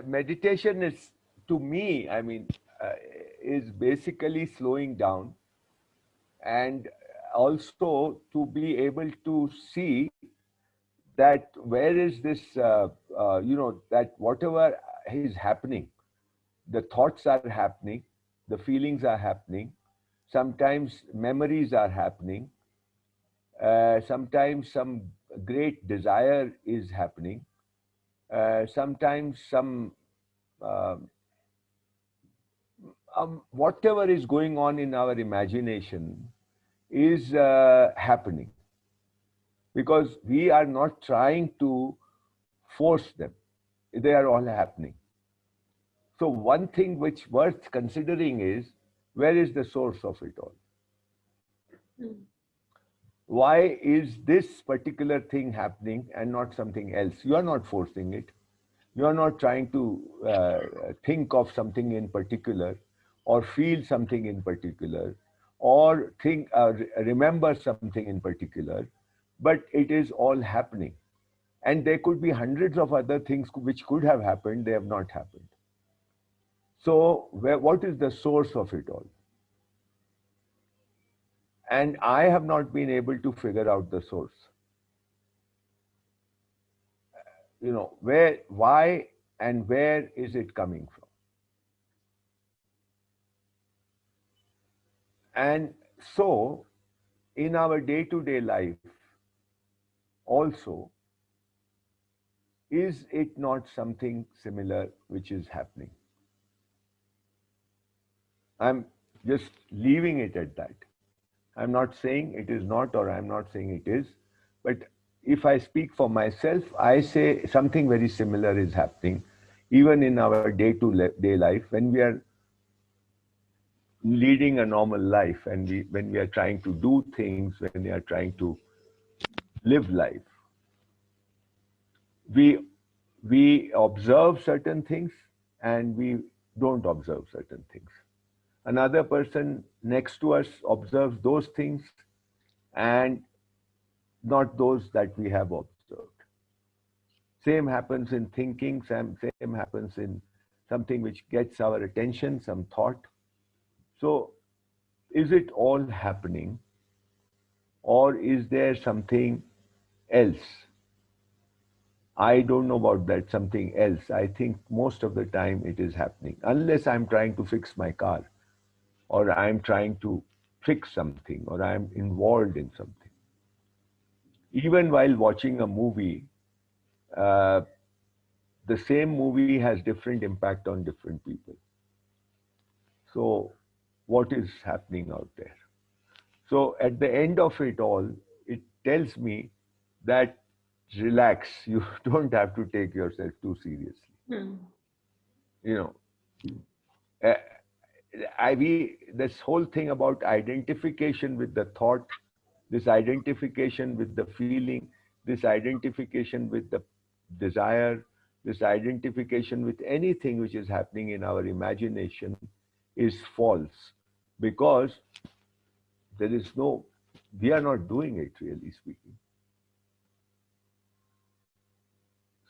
meditation is, to me, I mean, is basically slowing down, and also to be able to see that where is this, that whatever is happening, the thoughts are happening, the feelings are happening, sometimes memories are happening, sometimes some great desire is happening, sometimes some uh, whatever is going on in our imagination is happening, because we are not trying to force them, they are all happening. So one thing which worth considering is, where is the source of it all? Mm. Why is this particular thing happening and not something else? You are not forcing it. You are not trying to think of something in particular, or feel something in particular, or think remember something in particular, but it is all happening. And there could be hundreds of other things which could have happened, they have not happened. So what is the source of it all? And I have not been able to figure out the source. Where, why, and where is it coming from? And so, in our day to day life, also, is it not something similar which is happening? I'm just leaving it at that. I'm not saying it is not, or I'm not saying it is, but if I speak for myself, I say something very similar is happening, even in our day to day life, when we are leading a normal life, and when we are trying to do things, when we are trying to live life, we we observe certain things, and we don't observe certain things. Another person next to us observes those things, and not those that we have observed. Same happens in thinking, same happens in something which gets our attention, some thought. So, is it all happening, or is there something else? I don't know about that something else. I think most of the time it is happening, unless I'm trying to fix my car, or I'm trying to fix something, or I'm involved in something. Even while watching a movie, uh, the same movie has different impact on different people. So, what is happening out there? So, at the end of it all, it tells me that relax, you don't have to take yourself too seriously. Mm. You know, uh, this whole thing about identification with the thought, this identification with the feeling, this identification with the desire, this identification with anything which is happening in our imagination is false, because there is no, we are not doing it, really speaking.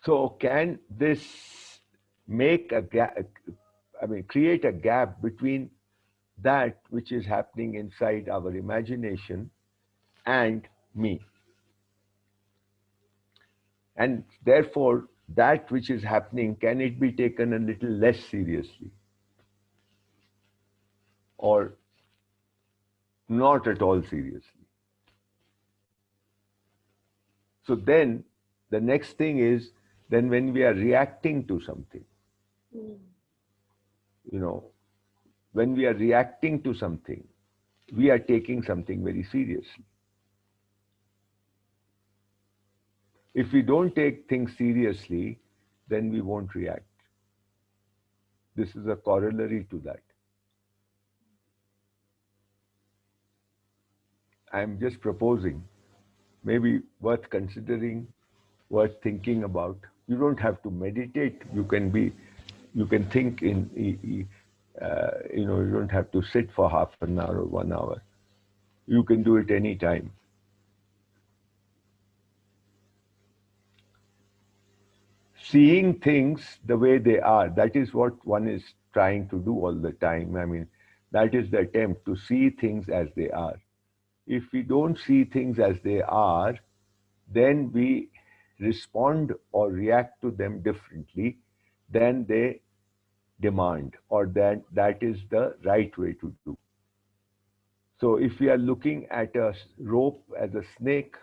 So, can this make a gap, I mean, create a gap between that which is happening inside our imagination and me? And therefore, that which is happening, can it be taken a little less seriously, or not at all seriously? So then the next thing is, then when we are reacting to something, Mm. you know, when we are reacting to something, we are taking something very seriously. If we don't take things seriously, then we won't react. This is a corollary to that. I'm just proposing, maybe worth considering, worth thinking about. You don't have to meditate. You can think you don't have to sit for half an hour or 1 hour. You can do it anytime. seeing things the way they are. That is what one is trying to do all the time. I mean, that is the attempt to see things as they are. If we don't see things as they are, then we respond or react to them differently than they demand, or that is the right way to do. So if we are looking at a rope as a snake,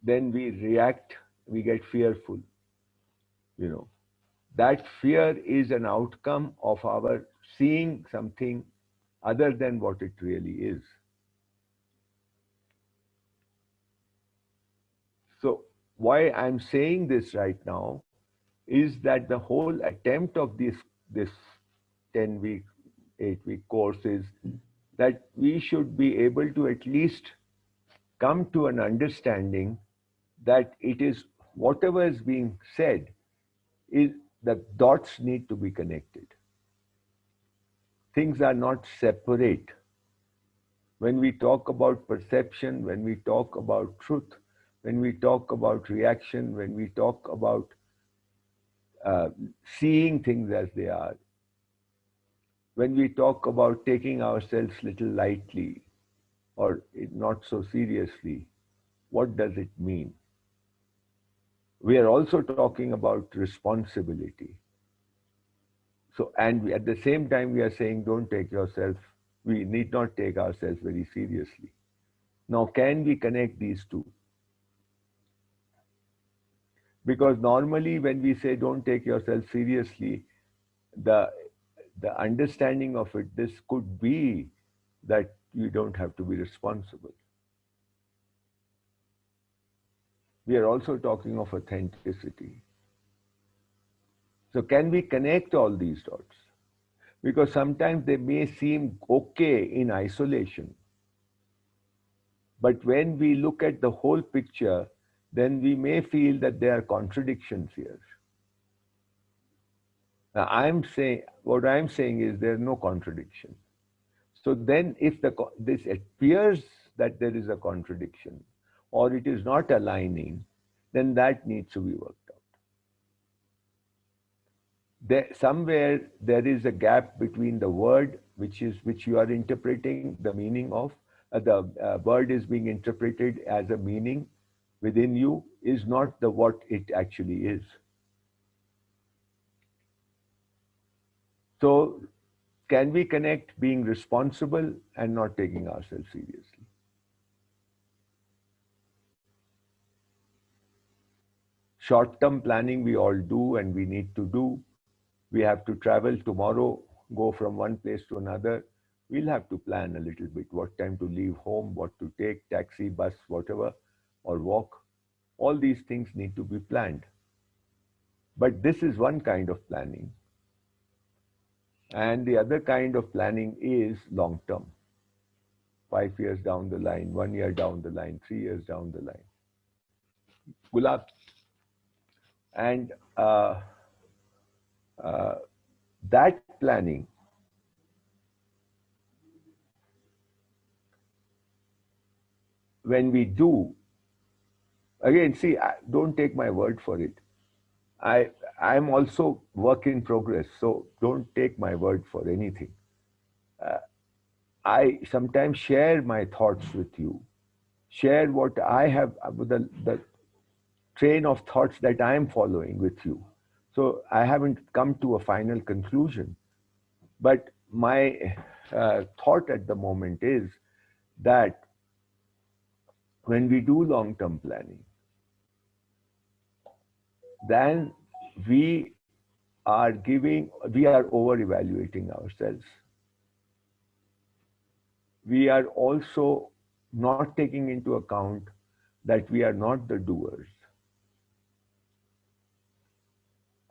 then we react, we get fearful, you know. That fear is an outcome of our seeing something other than what it really is. So, why I'm saying this right now is that the whole attempt of this 10-week, 8-week course is that we should be able to at least come to an understanding that it is whatever is being said is the dots need to be connected. Things are not separate. When we talk about perception, when we talk about truth, when we talk about reaction, when we talk about uh, seeing things as they are, when we talk about taking ourselves little lightly or not so seriously, what does it mean? We are also talking about responsibility. So, and at the same time, we are saying, don't take yourself, we need not take ourselves very seriously. Now, can we connect these two? Because normally, when we say, don't take yourself seriously, the the understanding of it, this could be that you don't have to be responsible. We are also talking of authenticity. So, can we connect all these dots? Because sometimes they may seem okay in isolation, but when we look at the whole picture, then we may feel that there are contradictions here. Now, what I'm saying is there's no contradiction. So then, if this appears that there is a contradiction, or it is not aligning, then that needs to be worked out. Somewhere there is a gap between the word which you are interpreting the meaning of. The word is being interpreted as a meaning within you is not the what it actually is. So can we connect being responsible and not taking ourselves seriously? Short term planning we all do and we need to do. We have to travel tomorrow, go from one place to another. We'll have to plan a little bit what time to leave home, what to take, taxi, bus, whatever, or walk. All these things need to be planned. But this is one kind of planning. And the other kind of planning is long term, 5 years down the line, 1 year down the line, 3 years down the line. Gulab. And uh, that planning, when we do, again, see, don't take my word for it. I I'm also work in progress, so don't take my word for anything. I sometimes share my thoughts with you, share what I have, the train of thoughts that I am following with you. So I haven't come to a final conclusion, but my thought at the moment is that when we do long-term planning, then we we are over evaluating ourselves. We are also not taking into account that we are not the doers.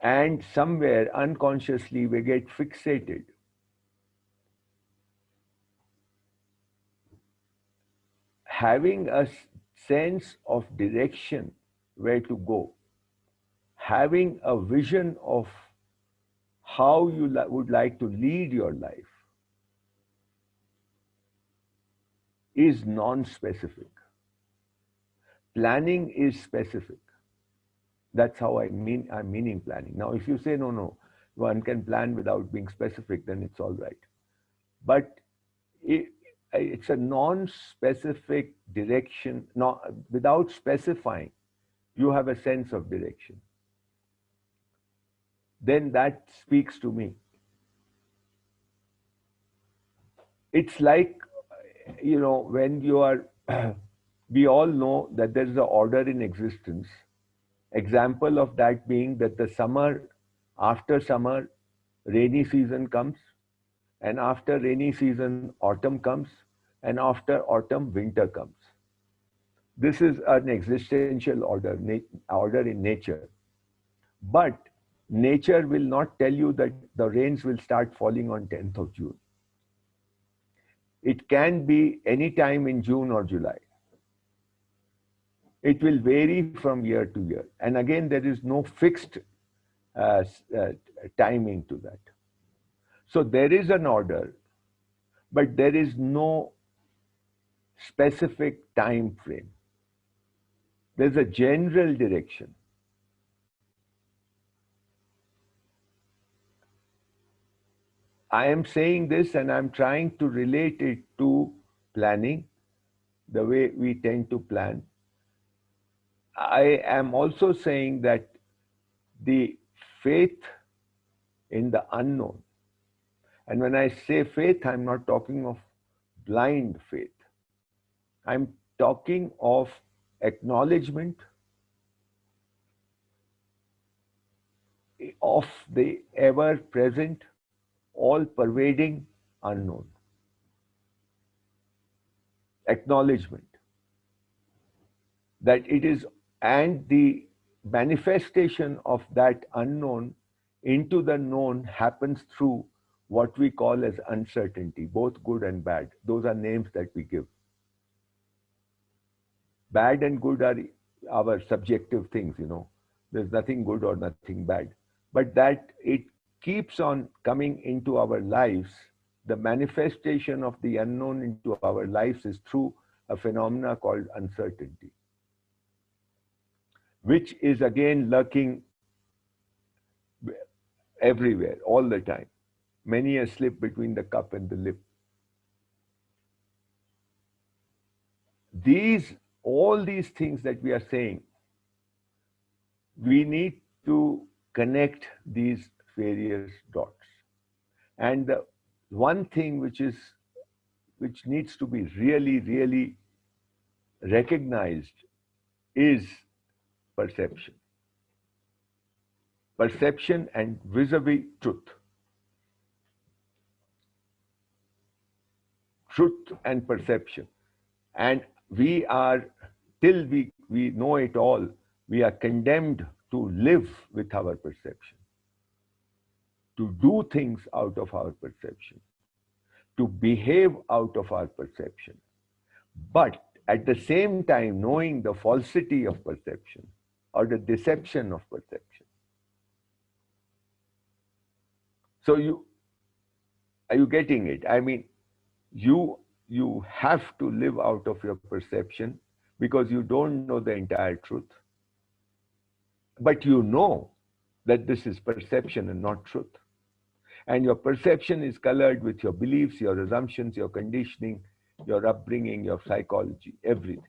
And somewhere unconsciously we get fixated. Having a sense of direction where to go, having a vision of how you would like to lead your life is non specific. Planning is specific. That's how I'm meaning planning. Now, if you say no, one can plan without being specific, then it's all right. But it, it's a non-specific direction. Not without specifying, you have a sense of direction. Then that speaks to me. It's like, when you are, we all know that there is an order in existence. Example of that being that after summer, rainy season comes, and after rainy season, autumn comes, and after autumn, winter comes. This is an existential order in nature. But nature will not tell you that the rains will start falling on 10th of June. It can be any time in June or July. It will vary from year to year. And again, there is no fixed uh, timing to that. So there is an order, but there is no specific time frame. There's a general direction. I am saying this and I'm trying to relate it to planning, the way we tend to plan. I am also saying that the faith in the unknown, and when I say faith, I'm not talking of blind faith. I'm talking of acknowledgement of the ever present, all pervading unknown. Acknowledgement that it is, and the manifestation of that unknown into the known happens through what we call as uncertainty, both good and bad. Those are names that we give. Bad and good are our subjective things. There's nothing good or nothing bad. But that it keeps on coming into our lives, the manifestation of the unknown into our lives is through a phenomena called uncertainty, which is again lurking everywhere, all the time. Many a slip between the cup and the lip. All these things that we are saying, we need to connect these various dots. And the one thing which needs to be really, really recognized is perception. Perception and vis-a-vis truth. Truth and perception. And we are, till we know it all, we are condemned to live with our perception, to do things out of our perception, to behave out of our perception. But at the same time, knowing the falsity of perception or the deception of perception. So are you getting it? I mean, you have to live out of your perception because you don't know the entire truth. But you know that this is perception and not truth. And your perception is colored with your beliefs, your assumptions, your conditioning, your upbringing, your psychology, everything.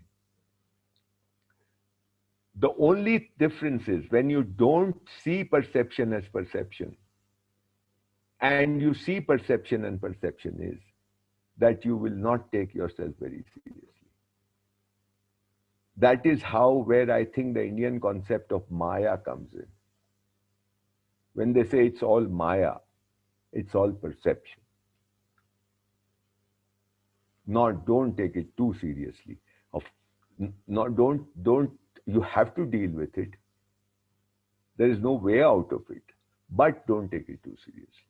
The only difference is when you don't see perception as perception, and you see perception and perception is that you will not take yourself very seriously. That is where I think the Indian concept of Maya comes in. When they say it's all Maya, it's all perception. Not, don't take it too seriously. Of, not, don't. You have to deal with it. There is no way out of it, but don't take it too seriously.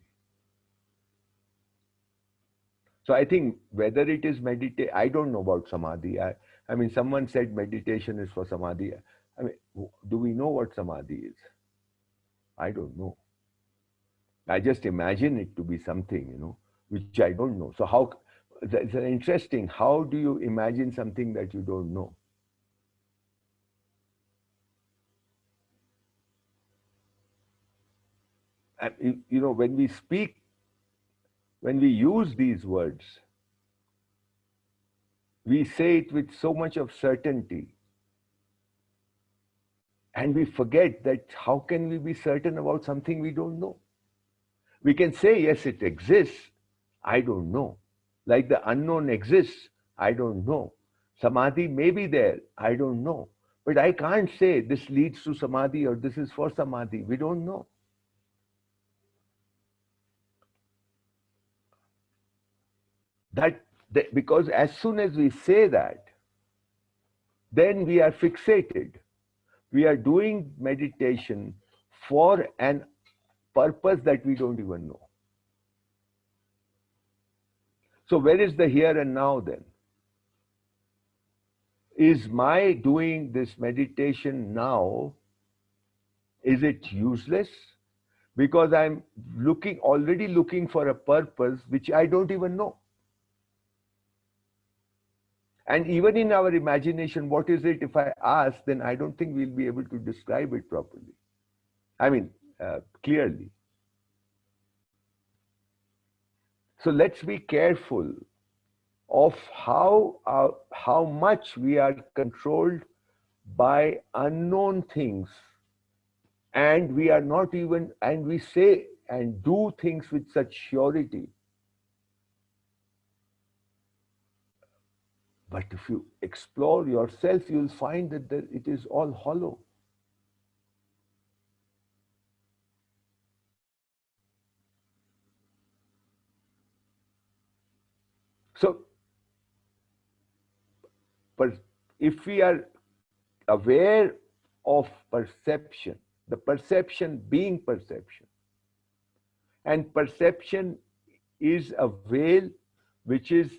So I think whether it is meditate, I don't know about samadhi. I mean, someone said meditation is for samadhi. I mean, do we know what samadhi is? I don't know. I just imagine it to be something, which I don't know. So it's interesting. How do you imagine something that you don't know? And when we speak, when we use these words, we say it with so much of certainty, and we forget that how can we be certain about something we don't know? We can say, yes, it exists. I don't know. Like the unknown exists. I don't know. Samadhi may be there. I don't know. But I can't say this leads to samadhi or this is for samadhi. We don't know. Because as soon as we say that, then we are fixated. We are doing meditation for an purpose that we don't even know. So, where is the here and now then? Is my doing this meditation now, is it useless? Because I'm already looking for a purpose which I don't even know. And even in our imagination, what is it? If I ask, then I don't think we'll be able to describe it properly. I mean, clearly. So let's be careful of how much we are controlled by unknown things, and we are not even, and we say and do things with such surety. But if you explore yourself, you'll find that it is all hollow. So, if we are aware of perception, the perception being perception, and perception is a veil which is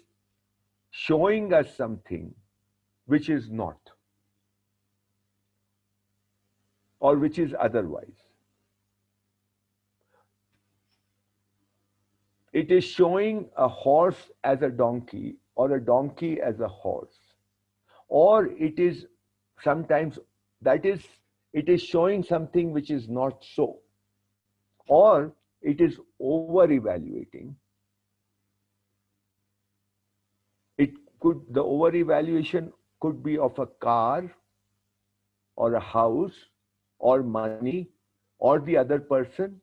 showing us something which is not, or which is otherwise. It is showing a horse as a donkey, or a donkey as a horse, or it is sometimes, that is, it is showing something which is not so, or it is over evaluating. The over evaluation could be of a car or a house or money or the other person.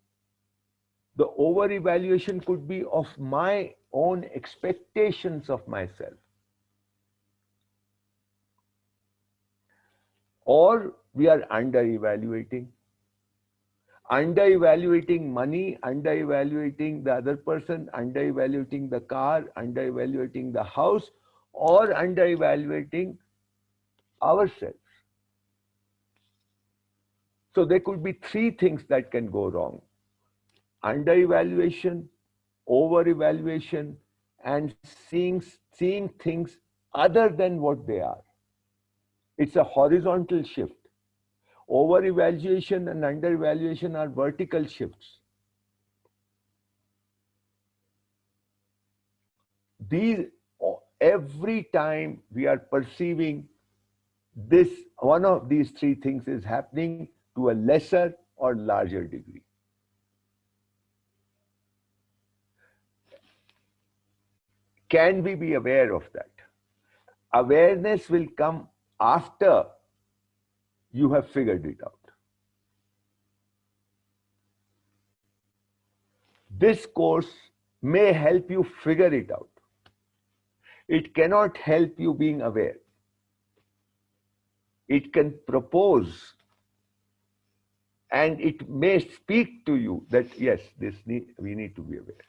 The over evaluation could be of my own expectations of myself. Or we are under evaluating. Under evaluating money, under evaluating the other person, under evaluating the car, under evaluating the house, or under evaluating ourselves. So there could be three things that can go wrong: under evaluation, over evaluation, and seeing things other than what they are. It's a horizontal shift. Over evaluation and under evaluation are vertical shifts. These, every time we are perceiving this, one of these three things is happening to a lesser or larger degree. Can we be aware of that? Awareness will come after you have figured it out. This course may help you figure it out. It cannot help you being aware. It can propose, and it may speak to you that yes, we need to be aware.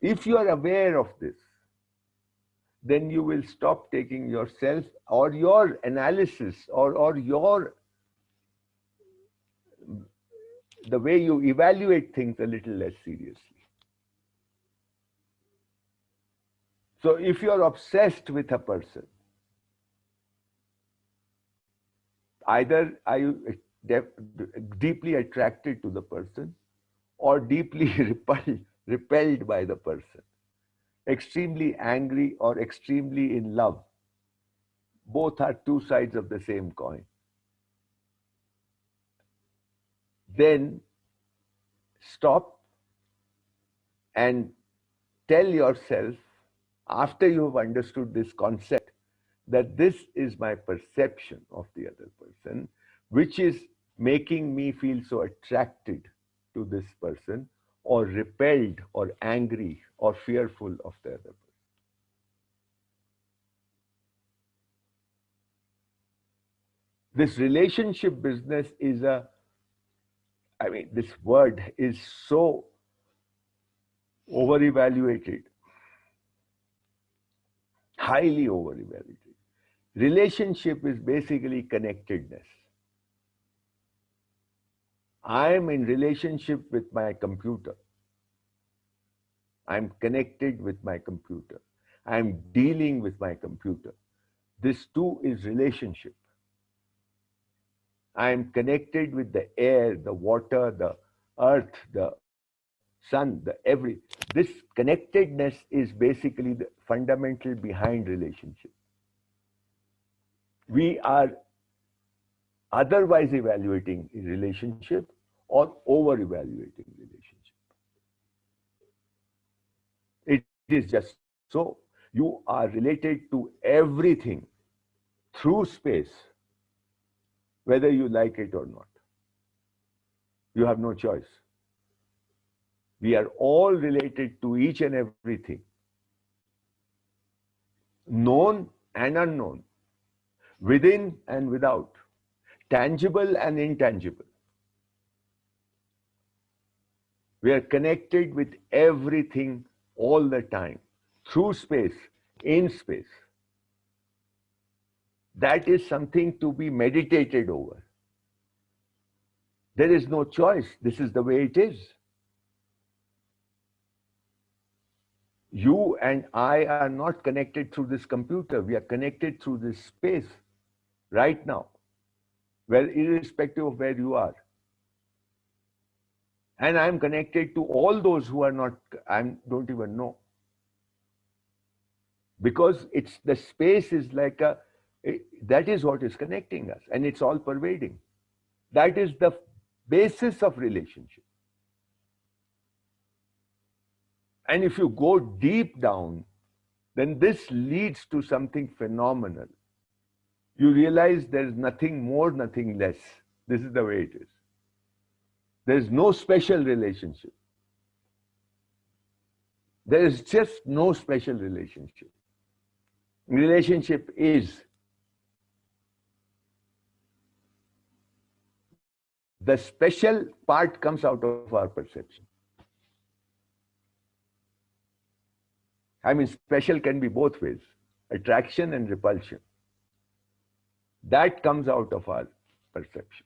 If you are aware of this, then you will stop taking yourself or your analysis or your the way you evaluate things a little less seriously. So if you're obsessed with a person, either are you deeply attracted to the person or deeply repelled by the person, extremely angry or extremely in love. Both are two sides of the same coin. Then Stop and tell yourself, after you have understood this concept, that this is my perception of the other person, which is making me feel so attracted to this person, or repelled, or angry, or fearful of the other person. This relationship business is this word is so over-evaluated, highly over-evaluated. Relationship is basically connectedness. I am in relationship with my computer. I'm connected with my computer. I'm dealing with my computer. This too is relationship. I'm connected with the air, the water, the earth, the sun, the every. This connectedness is basically the fundamental behind relationship. We are otherwise evaluating a relationship or over evaluating relationship. It is just so. You are related to everything through space, whether you like it or not. You have no choice. We are all related to each and everything, known and unknown, within and without, tangible and intangible. We are connected with everything all the time, through space, in space. That is something to be meditated over. There is no choice. This is the way it is. You and I are not connected through this computer. We are connected through this space right now, where irrespective of where you are. And I'm connected to all those who are not, I don't even know. Because it's the space is like that is what is connecting us, and it's all pervading. That is the basis of relationship. And if you go deep down, then this leads to something phenomenal. You realize there's nothing more, nothing less. This is the way it is. There's no special relationship. There is just no special relationship. Relationship is. The special part comes out of our perception. I mean, special can be both ways, attraction and repulsion. That comes out of our perception.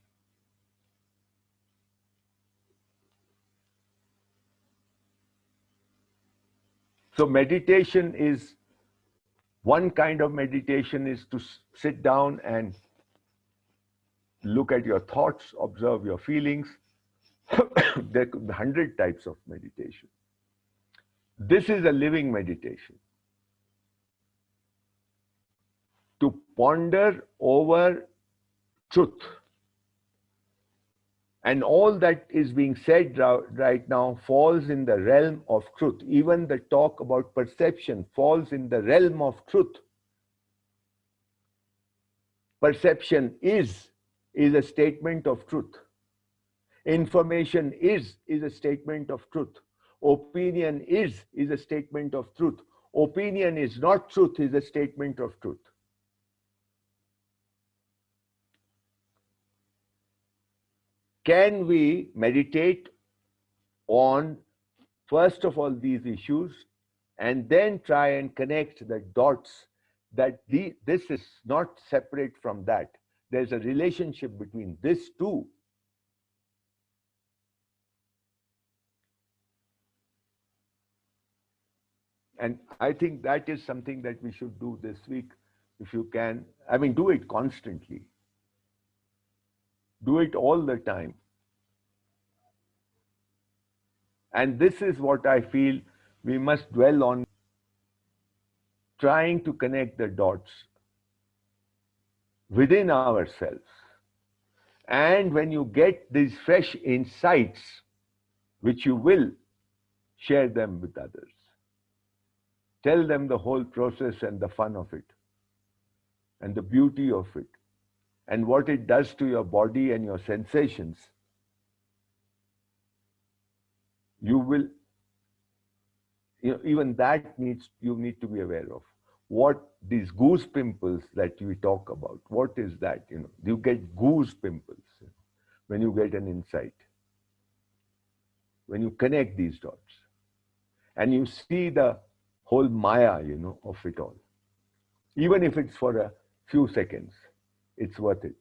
So meditation is, one kind of meditation is to sit down and look at your thoughts, observe your feelings. There could be 100 types of meditation. This is a living meditation. To ponder over truth. And all that is being said right now falls in the realm of truth. Even the talk about perception falls in the realm of truth. Perception is a statement of truth. Information is a statement of truth. Opinion is a statement of truth. Opinion is not truth, is a statement of truth. Can we meditate on, first of all, these issues, and then try and connect the dots that this is not separate from that. There's a relationship between this two. And I think that is something that we should do this week, if you can. I mean, do it constantly. Do it all the time. And this is what I feel we must dwell on, trying to connect the dots within ourselves. And when you get these fresh insights, which you will share them with others. Tell them the whole process and the fun of it and the beauty of it and what it does to your body and your sensations. You will, even that needs, you need to be aware of. What these goose pimples that we talk about, what is that? You get goose pimples when you get an insight, when you connect these dots and you see the whole maya, of it all. Even if it's for a few seconds, it's worth it.